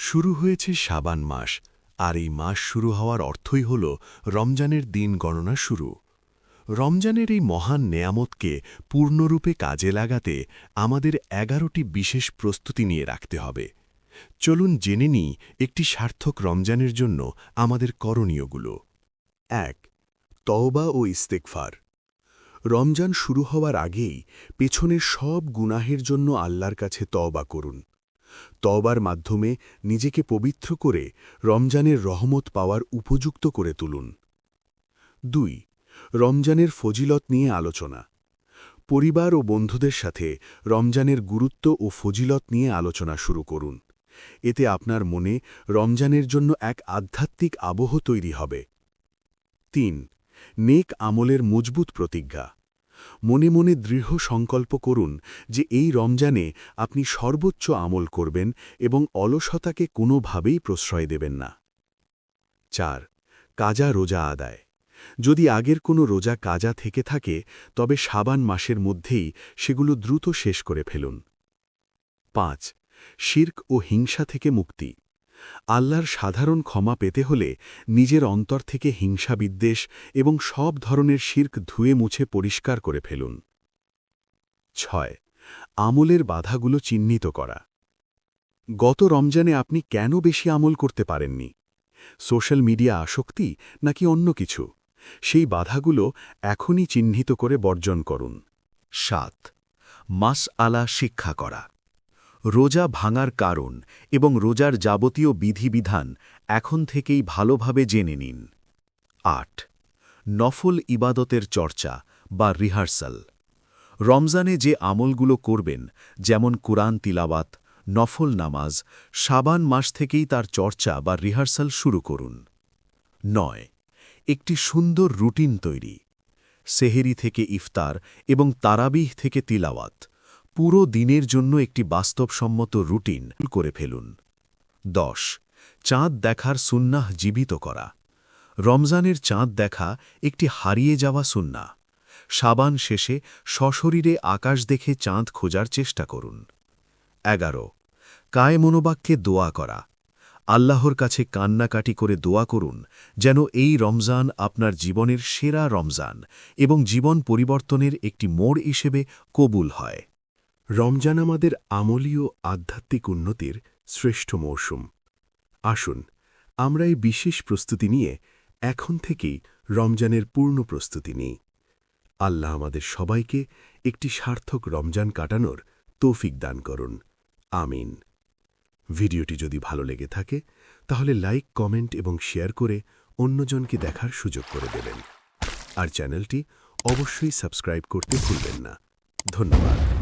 শুরু হয়েছে শাবান মাস, আর এই মাস শুরু হওয়ার অর্থই হল রমজানের দিন গণনা শুরু। রমজানের এই মহান নেয়ামতকে পূর্ণরূপে কাজে লাগাতে আমাদের ১১টি বিশেষ প্রস্তুতি নিয়ে রাখতে হবে। চলুন জেনে নিই একটি সার্থক রমজানের জন্য আমাদের করণীয়গুলো। ১. তওবা ও ইস্তেগফার। রমজান শুরু হওয়ার আগেই পেছনের সব গুনাহের জন্য আল্লাহর কাছে তওবা করুন। তওবার মাধ্যমে নিজেকে পবিত্র করে রমজানের রহমত পাওয়ার উপযুক্ত করে তুলুন। ২. রমজানের ফজিলত নিয়ে আলোচনা। পরিবার ও বন্ধুদের সাথে রমজানের গুরুত্ব ও ফজিলত নিয়ে আলোচনা শুরু করুন। এতে আপনার মনে রমজানের জন্য এক আধ্যাত্মিক আবহ তৈরি হবে। ৩. নেক আমলের মজবুত প্রতিজ্ঞা। মনে মনে দৃঢ় সংকল্প করুন যে এই রমজানে আপনি সর্বোচ্চ আমল করবেন এবং অলসতাকে কোনোভাবেই প্রশ্রয় দেবেন না। ৪. কাজা রোজা আদায়। যদি আগের কোনো রোজা কাজা থেকে থাকে তবে শাবান মাসের মধ্যেই সেগুলো দ্রুত শেষ করে ফেলুন। ৫. শিরক ও হিংসা থেকে মুক্তি। আল্লাহর সাধারণ ক্ষমা পেতে হলে নিজের অন্তর থেকে হিংসা বিদ্বেষ এবং সব ধরনের শিরক ধুয়ে মুছে পরিষ্কার করে ফেলুন। ৬. আমলের বাধাগুলো চিহ্নিত করা। গত রমজানে আপনি কেন বেশি আমল করতে পারেননি? সোশ্যাল মিডিয়া আসক্তি নাকি অন্য কিছু? সেই বাধাগুলো এখনই চিহ্নিত করে বর্জন করুন। ৭. মাসআলা শিক্ষা করা। রোজা ভাঙার কারণ এবং রোজার যাবতীয় বিধিবিধান এখন থেকেই ভালোভাবে জেনে নিন। ৮. নফল ইবাদতের চর্চা বা রিহার্সাল। রমজানে যে আমলগুলো করবেন, যেমন কুরআন তিলাওয়াত, নফল নামাজ, শাবান মাস থেকেই তার চর্চা বা রিহার্সাল শুরু করুন। ৯. একটি সুন্দর রুটিন তৈরি। সেহেরি থেকে ইফতার এবং তারাবিহ থেকে তিলাওয়াত, পুরো দিনের জন্য একটি বাস্তবসম্মত রুটিন করে ফেলুন। ১০. চাঁদ দেখার সুন্নাহ জীবিত করা। রমজানের চাঁদ দেখা একটি হারিয়ে যাওয়া সুন্নাহ। শাবান শেষে সশরীরে আকাশ দেখে চাঁদ খোঁজার চেষ্টা করুন। ১১. কায় মনোবাক্যে দোয়া করা। আল্লাহর কাছে কান্নাকাটি করে দোয়া করুন যেন এই রমজান আপনার জীবনের সেরা রমজান এবং জীবন পরিবর্তনের একটি মোড় হিসেবে কবুল হয়। রমজান আমাদের আমলী ও আধ্যাত্মিক উন্নতির শ্রেষ্ঠ মৌসুম। আসুন আমরা এই বিশেষ প্রস্তুতি নিয়ে এখন থেকেই রমজানের পূর্ণ প্রস্তুতি নিই। আল্লাহ আমাদের সবাইকে একটি সার্থক রমজান কাটানোর তৌফিক দান করুন। আমিন। ভিডিওটি যদি ভালো লেগে থাকে তাহলে লাইক, কমেন্ট এবং শেয়ার করে অন্যজনকে দেখার সুযোগ করে দেবেন। আর চ্যানেলটি অবশ্যই সাবস্ক্রাইব করতে ভুলবেন না। ধন্যবাদ।